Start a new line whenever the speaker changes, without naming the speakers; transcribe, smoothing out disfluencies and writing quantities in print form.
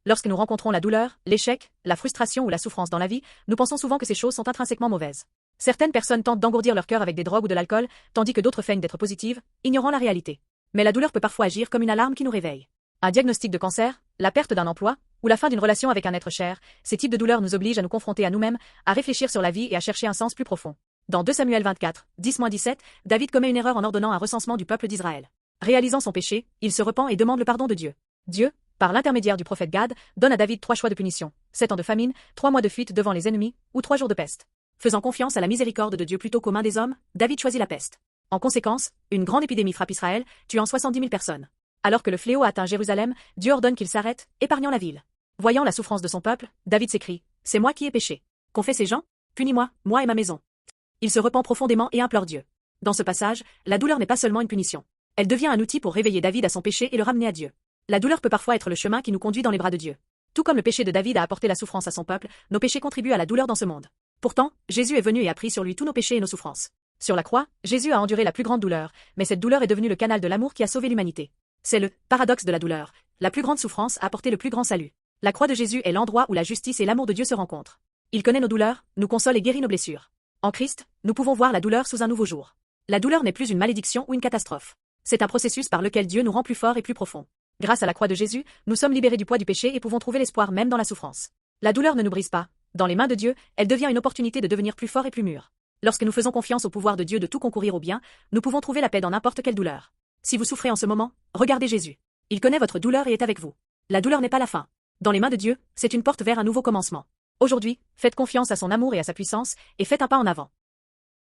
Lorsque nous rencontrons la douleur, l'échec, la frustration ou la souffrance dans la vie, nous pensons souvent que ces choses sont intrinsèquement mauvaises. Certaines personnes tentent d'engourdir leur cœur avec des drogues ou de l'alcool, tandis que d'autres feignent d'être positives, ignorant la réalité. Mais la douleur peut parfois agir comme une alarme qui nous réveille. Un diagnostic de cancer, la perte d'un emploi, ou la fin d'une relation avec un être cher, ces types de douleurs nous obligent à nous confronter à nous-mêmes, à réfléchir sur la vie et à chercher un sens plus profond. Dans 2 Samuel 24, 10-17, David commet une erreur en ordonnant un recensement du peuple d'Israël. Réalisant son péché, il se repent et demande le pardon de Dieu. Dieu, par l'intermédiaire du prophète Gad, donne à David 3 choix de punition, 7 ans de famine, 3 mois de fuite devant les ennemis, ou 3 jours de peste. Faisant confiance à la miséricorde de Dieu plutôt qu'aux mains des hommes, David choisit la peste. En conséquence, une grande épidémie frappe Israël, tuant 70 000 personnes. Alors que le fléau atteint Jérusalem, Dieu ordonne qu'il s'arrête, épargnant la ville. Voyant la souffrance de son peuple, David s'écrie, « C'est moi qui ai péché. Qu'ont fait ces gens? Punis-moi, moi et ma maison. » Il se repent profondément et implore Dieu. Dans ce passage, la douleur n'est pas seulement une punition. Elle devient un outil pour réveiller David à son péché et le ramener à Dieu. La douleur peut parfois être le chemin qui nous conduit dans les bras de Dieu. Tout comme le péché de David a apporté la souffrance à son peuple, nos péchés contribuent à la douleur dans ce monde. Pourtant, Jésus est venu et a pris sur lui tous nos péchés et nos souffrances. Sur la croix, Jésus a enduré la plus grande douleur, mais cette douleur est devenue le canal de l'amour qui a sauvé l'humanité. C'est le paradoxe de la douleur. La plus grande souffrance a apporté le plus grand salut. La croix de Jésus est l'endroit où la justice et l'amour de Dieu se rencontrent. Il connaît nos douleurs, nous console et guérit nos blessures. En Christ, nous pouvons voir la douleur sous un nouveau jour. La douleur n'est plus une malédiction ou une catastrophe. C'est un processus par lequel Dieu nous rend plus forts et plus profonds. Grâce à la croix de Jésus, nous sommes libérés du poids du péché et pouvons trouver l'espoir même dans la souffrance. La douleur ne nous brise pas. Dans les mains de Dieu, elle devient une opportunité de devenir plus fort et plus mûr. Lorsque nous faisons confiance au pouvoir de Dieu de tout concourir au bien, nous pouvons trouver la paix dans n'importe quelle douleur. Si vous souffrez en ce moment, regardez Jésus. Il connaît votre douleur et est avec vous. La douleur n'est pas la fin. Dans les mains de Dieu, c'est une porte vers un nouveau commencement. Aujourd'hui, faites confiance à son amour et à sa puissance, et faites un pas en avant.